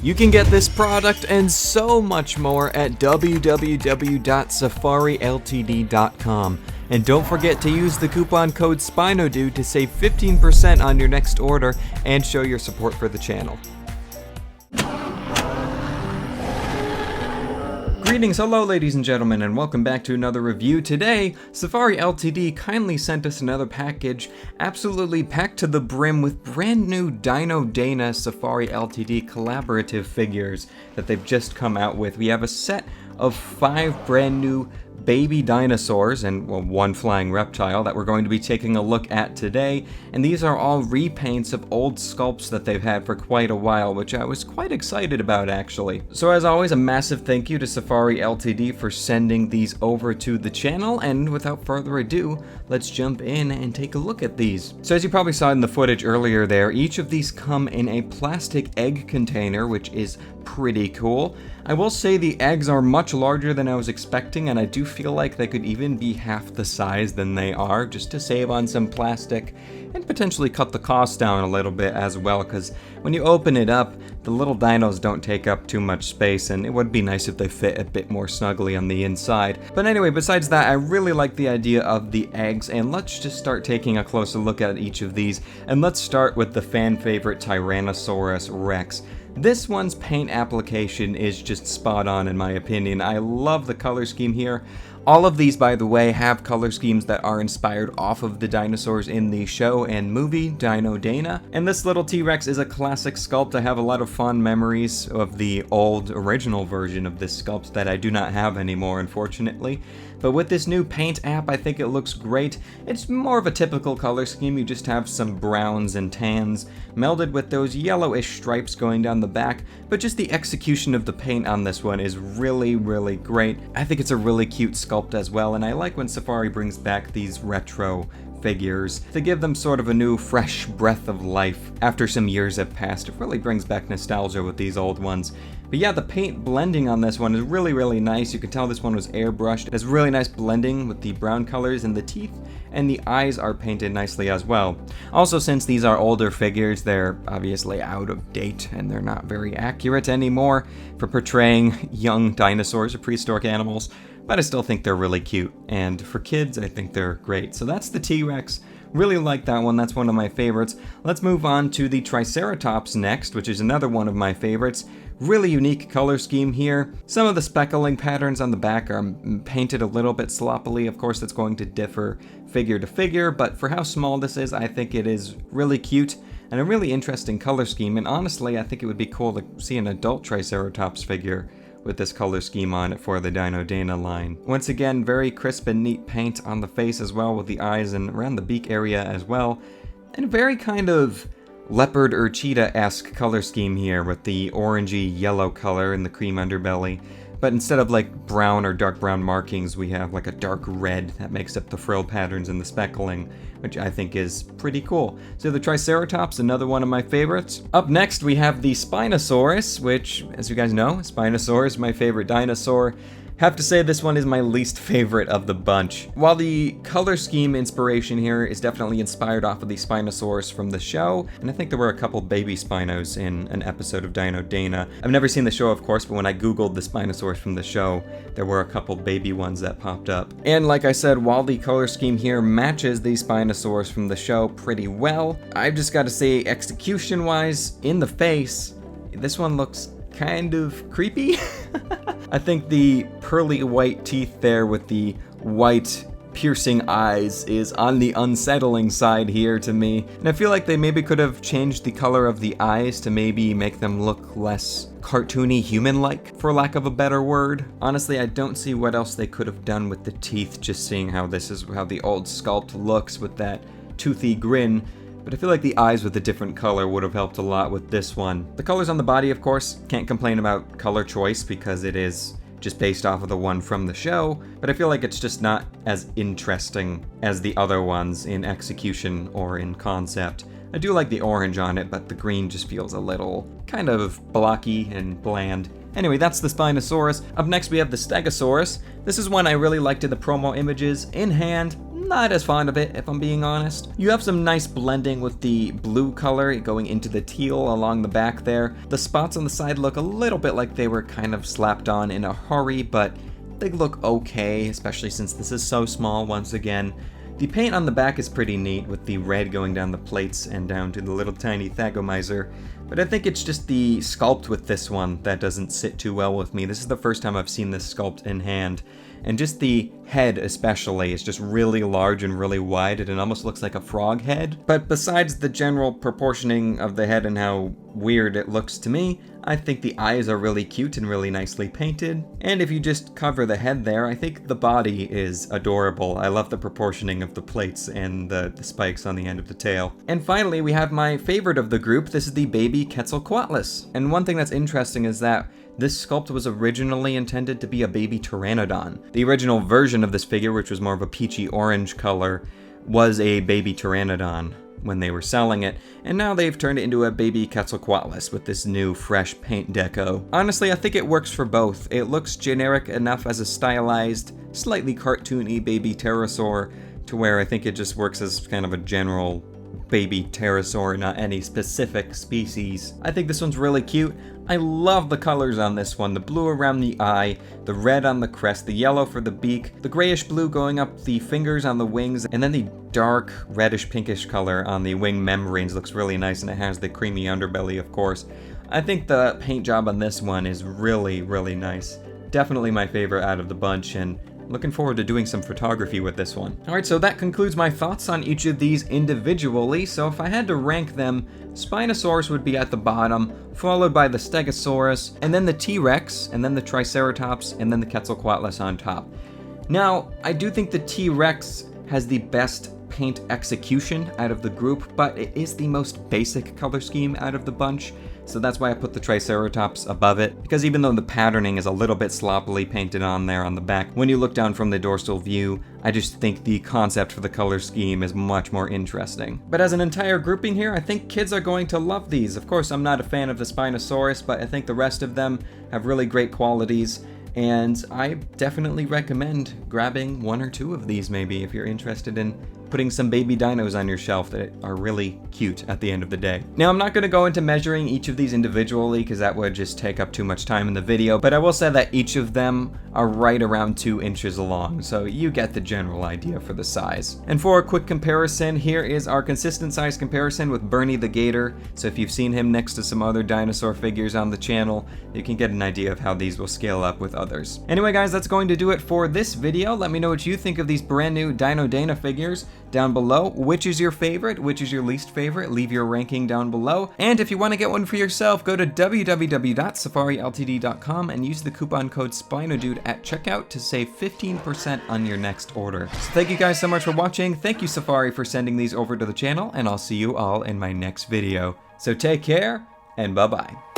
You can get this product and so much more at www.safariltd.com. And don't forget to use the coupon code SpinoDude to save 15% on your next order and show your support for the channel. Greetings, hello ladies and gentlemen, and welcome back to another review. Today, Safari Ltd kindly sent us another package absolutely packed to the brim with brand new Dino Safari Ltd collaborative figures that they've just come out with. We have a set of 5 brand new baby dinosaurs and one flying reptile that we're going to be taking a look at today, and these are all repaints of old sculpts that they've had for quite a while, which I was quite excited about actually. So as always, a massive thank you to Safari Ltd for sending these over to the channel, and without further ado, let's jump in and take a look at these. So as you probably saw in the footage earlier there, each of these come in a plastic egg container, which is pretty cool. I will say the eggs are much larger than I was expecting, and I do feel like they could even be half the size than they are, just to save on some plastic and potentially cut the cost down a little bit as well, because when you open it up, the little dinos don't take up too much space, and it would be nice if they fit a bit more snugly on the inside. But anyway, besides that, I really like the idea of the eggs, and let's just start taking a closer look at each of these, and let's start with the fan favorite Tyrannosaurus Rex. This one's paint application is just spot on in my opinion. I love the color scheme here. All of these, by the way, have color schemes that are inspired off of the dinosaurs in the show and movie Dino Dana. And this little T-Rex is a classic sculpt. I have a lot of fond memories of the old original version of this sculpt that I do not have anymore, unfortunately. But with this new paint app, I think it looks great. It's more of a typical color scheme. You just have some browns and tans melded with those yellowish stripes going down the back, but just the execution of the paint on this one is really, really great. I think it's a really cute sculpt as well, and I like when Safari brings back these retro figures to give them sort of a new, fresh breath of life. After some years have passed, it really brings back nostalgia with these old ones. But yeah, the paint blending on this one is really, really nice. You can tell this one was airbrushed. It has really nice blending with the brown colors in the teeth, and the eyes are painted nicely as well. Also, since these are older figures, they're obviously out of date, and they're not very accurate anymore for portraying young dinosaurs or prehistoric animals, but I still think they're really cute. And for kids, I think they're great. So that's the T-Rex. Really like that one, that's one of my favorites. Let's move on to the Triceratops next, which is another one of my favorites. Really unique color scheme here. Some of the speckling patterns on the back are painted a little bit sloppily. Of course, that's going to differ figure to figure, but for how small this is, I think it is really cute and a really interesting color scheme. And honestly, I think it would be cool to see an adult Triceratops figure with this color scheme on it for the Dino Dana line. Once again, very crisp and neat paint on the face as well, with the eyes and around the beak area as well. And a very kind of leopard or cheetah-esque color scheme here with the orangey yellow color and the cream underbelly. But instead of like brown or dark brown markings, we have like a dark red that makes up the frill patterns and the speckling, which I think is pretty cool. So the Triceratops, another one of my favorites. Up next, we have the Spinosaurus, which, as you guys know, Spinosaurus is my favorite dinosaur. Have to say this one is my least favorite of the bunch. While the color scheme inspiration here is definitely inspired off of the Spinosaurus from the show, and I think there were a couple baby Spinos in an episode of Dino Dana. I've never seen the show, of course, but when I googled the Spinosaurus from the show, there were a couple baby ones that popped up. And like I said, while the color scheme here matches the Spinosaurus from the show pretty well, I've just got to say, execution-wise, in the face, this one looks kind of creepy. I think the pearly white teeth there with the white piercing eyes is on the unsettling side here to me. And I feel like they maybe could have changed the color of the eyes to maybe make them look less cartoony, human-like, for lack of a better word. Honestly, I don't see what else they could have done with the teeth, just seeing how this is how the old sculpt looks with that toothy grin. But I feel like the eyes with a different color would have helped a lot with this one. The colors on the body, of course, can't complain about color choice because it is just based off of the one from the show, but I feel like it's just not as interesting as the other ones in execution or in concept. I do like the orange on it, but the green just feels a little kind of blocky and bland. Anyway, that's the Spinosaurus. Up next we have the Stegosaurus. This is one I really liked in the promo images. In hand, not as fond of it, if I'm being honest. You have some nice blending with the blue color going into the teal along the back there. The spots on the side look a little bit like they were kind of slapped on in a hurry, but they look okay, especially since this is so small once again. The paint on the back is pretty neat, with the red going down the plates and down to the little tiny Thagomizer, but I think it's just the sculpt with this one that doesn't sit too well with me. This is the first time I've seen this sculpt in hand, and just the head especially is just really large and really wide, and it almost looks like a frog head. But besides the general proportioning of the head and how weird it looks to me, I think the eyes are really cute and really nicely painted. And if you just cover the head there, I think the body is adorable. I love the proportioning of the plates and the spikes on the end of the tail. And finally, we have my favorite of the group. This is the baby Quetzalcoatlus. And one thing that's interesting is that this sculpt was originally intended to be a baby pteranodon. The original version of this figure, which was more of a peachy orange color, was a baby pteranodon when they were selling it, and now they've turned it into a baby Quetzalcoatlus with this new fresh paint deco. Honestly, I think it works for both. It looks generic enough as a stylized, slightly cartoony baby pterosaur to where I think it just works as kind of a general baby pterosaur, not any specific species. I think this one's really cute. I love the colors on this one. The blue around the eye, the red on the crest, the yellow for the beak, the grayish blue going up the fingers on the wings, and then the dark reddish pinkish color on the wing membranes looks really nice, and it has the creamy underbelly, of course. I think the paint job on this one is really, really nice. Definitely my favorite out of the bunch, and looking forward to doing some photography with this one. Alright, so that concludes my thoughts on each of these individually. So if I had to rank them, Spinosaurus would be at the bottom, followed by the Stegosaurus, and then the T-Rex, and then the Triceratops, and then the Quetzalcoatlus on top. Now, I do think the T-Rex has the best paint execution out of the group, but it is the most basic color scheme out of the bunch. So that's why I put the Triceratops above it, because even though the patterning is a little bit sloppily painted on there on the back, when you look down from the dorsal view, I just think the concept for the color scheme is much more interesting. But as an entire grouping here, I think kids are going to love these. Of course, I'm not a fan of the Spinosaurus, but I think the rest of them have really great qualities, and I definitely recommend grabbing one or two of these maybe if you're interested in putting some baby dinos on your shelf that are really cute at the end of the day. Now, I'm not going to go into measuring each of these individually because that would just take up too much time in the video, but I will say that each of them are right around 2 inches long, so you get the general idea for the size. And for a quick comparison, here is our consistent size comparison with Bernie the Gator. So if you've seen him next to some other dinosaur figures on the channel, you can get an idea of how these will scale up with others. Anyway guys, that's going to do it for this video. Let me know what you think of these brand new Dino Dana figures down below. Which is your favorite? Which is your least favorite? Leave your ranking down below. And if you want to get one for yourself, go to www.safariltd.com and use the coupon code SpinoDude at checkout to save 15% on your next order. So thank you guys so much for watching. Thank you Safari for sending these over to the channel, and I'll see you all in my next video. So take care, and bye-bye.